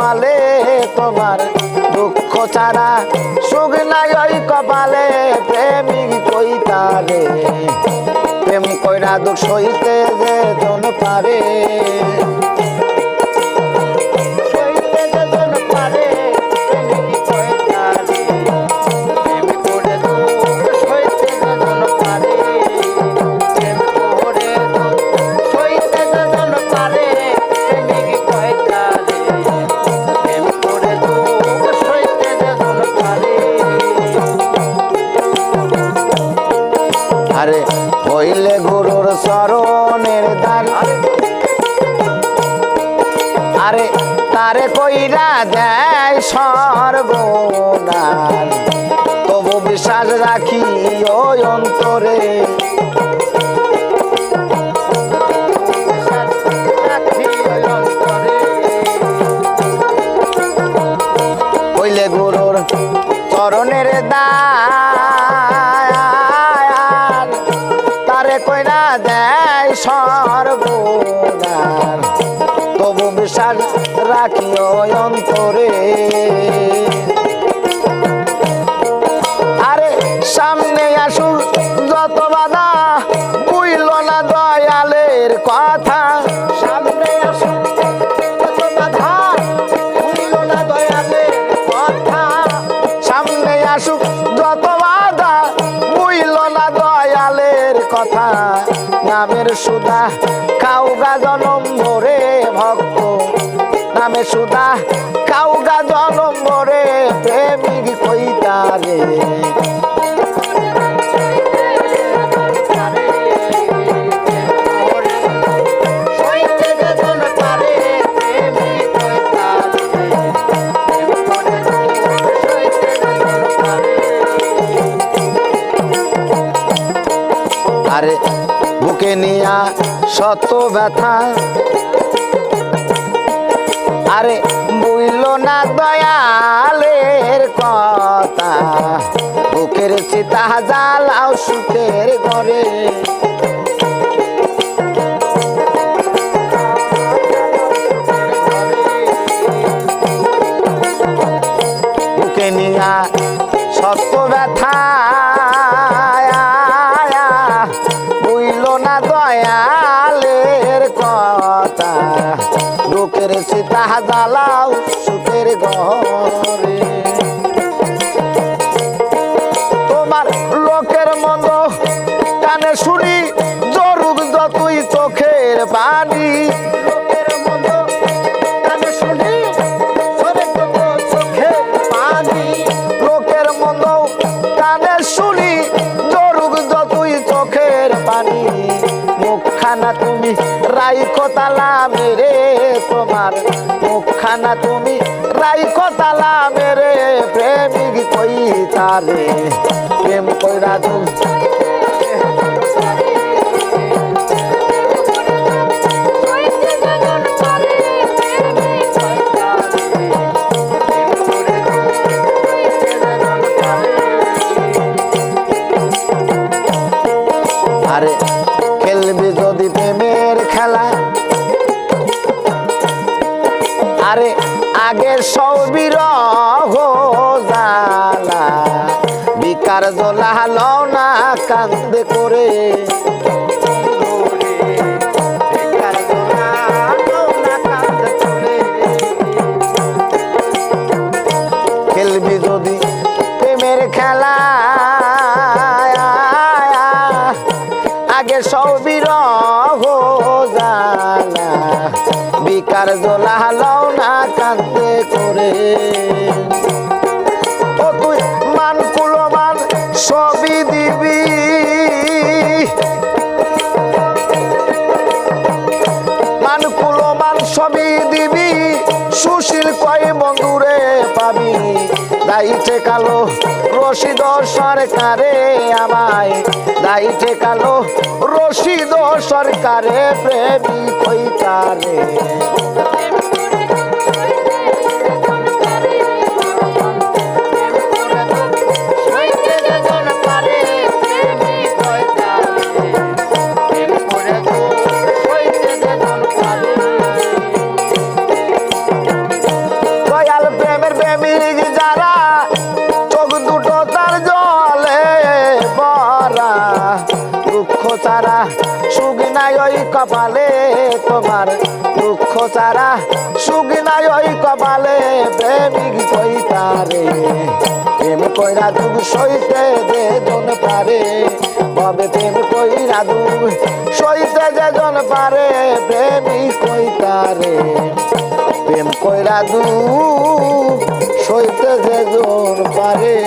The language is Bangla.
কপালে তোমার দুঃখ ছাড়া সুখ নাই ওই কপালে প্রেমিক কইতারে প্রেম কইরা দুঃখ সইতে যে জন পারে আরে হইলে গুরুর চরণের দ্বার আরে তারে কইরা দেয় সর্বনাশ তবু বিশ্বাস রাখি ওই অন্তরে হইলে গুরুর চরণের দ্বার তারে কইরা দেয় সর্বনাশ তবু বিশ্বাস রাখি ওই অন্তরে আরে সামনে আসুক যত বাধা বুইল না দয়ালের কথা সামনে আসুক যত বাধা বুইল না দয়ালের কথা সামনে আসুক যত বাধা বুইল না দয়ালের কথা নামের সুধা কাউগা জনম ভরে ভক্ত নামে সুধা কাউগা জনম ভরে প্রেমিক কইতারে আরে বুকে নিয়া শত ব্যথা আরে বুইল না দয়ালের কথা বুকের চিতা জ্বালাও সুখের ঘরে বুকে নিয়া শত ব্যথা বুইল না দয়ালের কথা বুকের চিতা জ্বালাও সুখের ঘরে তোমার লোকের মন্দ কানে শুনি জরুক যতই চোখের পানি লোকের মন্দ কানে শুনি চোখের পানি লোকের মন্দ কানে শুনি জরুক যতই চোখের পানি মুখখানা তুমি রাইখো তালা মেরে তোমার মুখখানা তুমি রাইখো তালা মেরে প্রেমিক কইতারে প্রেম কইরা তুমি আরে খেলবি যদি প্রেমের খেলা আরে আগে সবির জালা বিকার জ্বলা লও না কান্দে করে খেলবি যদি প্রেমের খেলা আগে সবির জালা বিকার জ্বলা লও না কান্দে করে ও তুই মান কুলমান সবই দিবি মান কুলমান সবই দিবি সুশীল কয় বন্ধুরে পাবি দাইতে কালো রশিদ সরকারে আমায় দাইতে কালো রশিদ সরকারে প্রেমিক কইতারে প্রেমিক যারা চোখ দুটো তার জলে ভরা দুঃখ ছাড়া সুখ নাই ওই কপালে তোমার দুঃখ ছাড়া সুখ নাই ওই কপালে প্রেমিক কইতারে প্রেম কইরা দুঃখ সইতে যে জন পারে ববে প্রেম কইরা দুঃখ সইতে যে জন পারে প্রেমিক কইতারে প্রেম কইরা দুঃখ সইতে যে জন পারে।